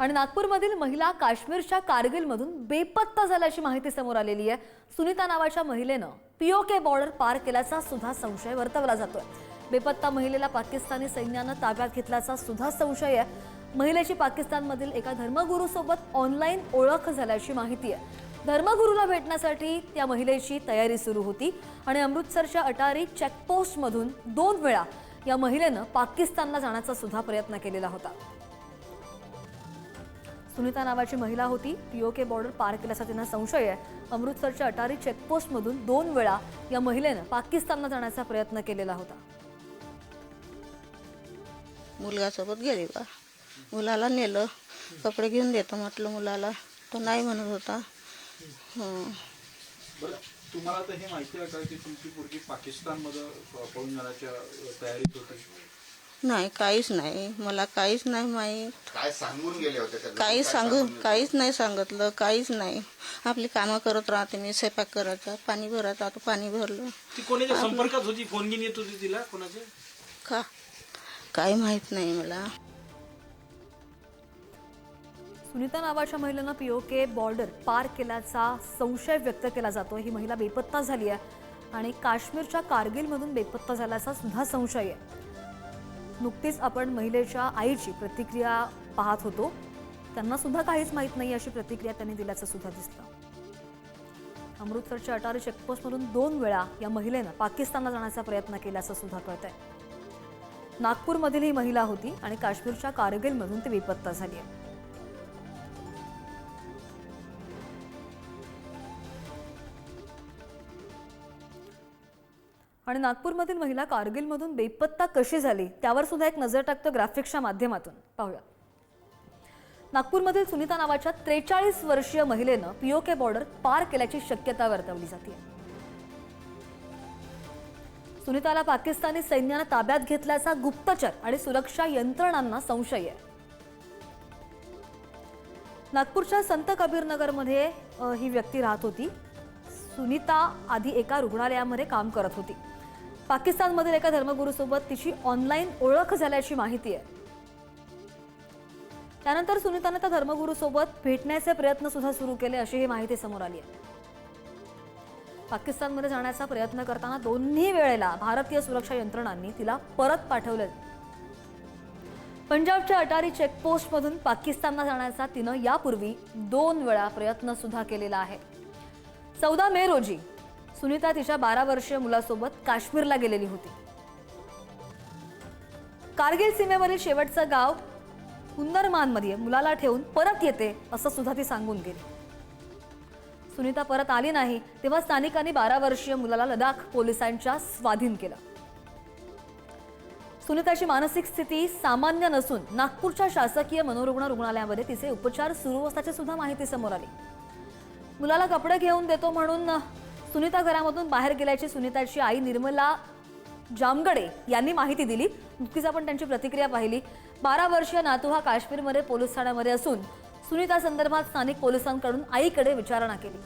आणि नागपूरमधील महिला काश्मीरच्या कारगिलमधून बेपत्ता झाल्याची माहिती समोर आलेली आहे। सुनीता नावाच्या महिलेनं पीओके बॉर्डर पार केल्याचा सुद्धा संशय वर्तवला जातोय। बेपत्ता महिलेला पाकिस्तानी सैन्यानं ताब्यात घेतल्याचा सुद्धा संशय आहे। महिलेची पाकिस्तानमधील एका धर्मगुरूसोबत ऑनलाईन ओळख झाल्याची माहिती आहे। धर्मगुरूला भेटण्यासाठी त्या महिलेची तयारी सुरू होती आणि अमृतसरच्या अटारी चेकपोस्टमधून 2 वेळा या महिलेनं पाकिस्तानला जाण्याचा सुद्धा प्रयत्न केलेला होता। सुनीता नावाची महिला होती। पीओके बॉर्डर पार केल्याचा तिला संशय आहे। अमृतसरच्या अटारी चेकपोस्टमधून 2 वेळा या महिलेनं पाकिस्तानला जाण्याचा प्रयत्न केलेला होता। मुलगासोबत गेली बा, मुलाला नेलं, कपडे घेऊन देतो म्हटलं मुलाला, तो नाही म्हणत होता। बरं, तुम्हाला तर हे माहिती आहे का की तुमची मुलगी पाकिस्तानमध्ये पळून जाण्याच्या तयारीत होती? नाही, काहीच नाही, मला काहीच नाही माहीत। काय सांगून गेले होते? काहीच नाही सांगितलं, काहीच नाही। आपली कामं करत राहते मी, स्वयंपाक करायचा, पाणी भरायचं, आता पाणी भरलं। ती कोणाच्या संपर्कात होती? फोन घेऊन येत होती तिला कोणाचे? काही माहित नाही मला। सुनीता नावाच्या महिलेनं पीओके बॉर्डर पार केल्याचा संशय व्यक्त केला जातो। ही महिला बेपत्ता झाली आहे आणि काश्मीरच्या कारगिलमधून बेपत्ता झाल्याचा सुद्धा संशय आहे। नुकतीच आपण महिलेच्या आईची प्रतिक्रिया पाहत होतो, त्यांना सुद्धा काहीच माहीत नाही अशी प्रतिक्रिया त्यांनी दिल्याचं सुद्धा दिसलं। अमृतसरच्या अटारी चेकपोस्टमधून 2 वेळा या महिलेनं पाकिस्तानला जाण्याचा प्रयत्न केल्याचं सुद्धा कळतंय। नागपूरमधील ही महिला होती आणि काश्मीरच्या कारगिलमधून ती बेपत्ता झाली आहे। आणि नागपूरमधील महिला कारगिलमधून बेपत्ता कशी झाली त्यावर सुद्धा एक नजर टाकतो ग्राफिक्सच्या माध्यमातून पाहूया। नागपूरमधील सुनीता नावाच्या 43 वर्षीय महिलेनं पीओके बॉर्डर पार केल्याची शक्यता वर्तवली जाते। सुनीताला पाकिस्तानी सैन्यानं ताब्यात घेतल्याचा गुप्तचर आणि सुरक्षा यंत्रणांना संशय आहे। नागपूरच्या संत कबीरनगरमध्ये ही व्यक्ती राहत होती। सुनीता आधी एका रुग्णालयामध्ये काम करत होती। पाकिस्तानमधील एका धर्मगुरूसोबत तिची ऑनलाईन ओळख झाल्याची माहिती आहे। त्यानंतर सुनीताने त्या धर्मगुरूसोबत भेटण्याचे प्रयत्न सुद्धा सुरू केले अशी ही माहिती समोर आली आहे। पाकिस्तानमध्ये जाण्याचा प्रयत्न करताना दोन्ही वेळेला भारतीय सुरक्षा यंत्रणांनी तिला परत पाठवले। पंजाबच्या अटारी चेकपोस्टमधून पाकिस्तानला जाण्याचा तिनं यापूर्वी 2 वेळा प्रयत्न सुद्धा केलेला आहे। 14 मे रोजी सुनीता तिच्या 12 वर्षीय मुलासोबत काश्मीरला गेलेली होती। कारगिल सीमेवरील शेवटचं गाव हुन्नरमानमध्ये मुलाला ठेवून परत येते असं सुद्धा ती सांगून गेली। सुनीता परत आली नाही तेव्हा स्थानिकांनी 12 वर्षीय मुलाला लडाख पोलिसांच्या स्वाधीन केलं। सुनीताची मानसिक स्थिती सामान्य नसून नागपूरच्या शासकीय मनोरुग्ण रुग्णालयामध्ये तिचे उपचार सुरू असल्याची सुद्धा माहिती समोर आली। मुलाला कपडे घेऊन देतो म्हणून सुनीता घरामधून बाहेर गेल्याची सुनीताची आई निर्मला जामगडे यांनी माहिती दिली। नुकतीच आपण त्यांची प्रतिक्रिया पाहिली। 12 वर्षीय नातू हा काश्मीरमध्ये पोलीस ठाण्यामध्ये असून सुनीता संदर्भात स्थानिक पोलिसांकडून आईकडे विचारणा केली।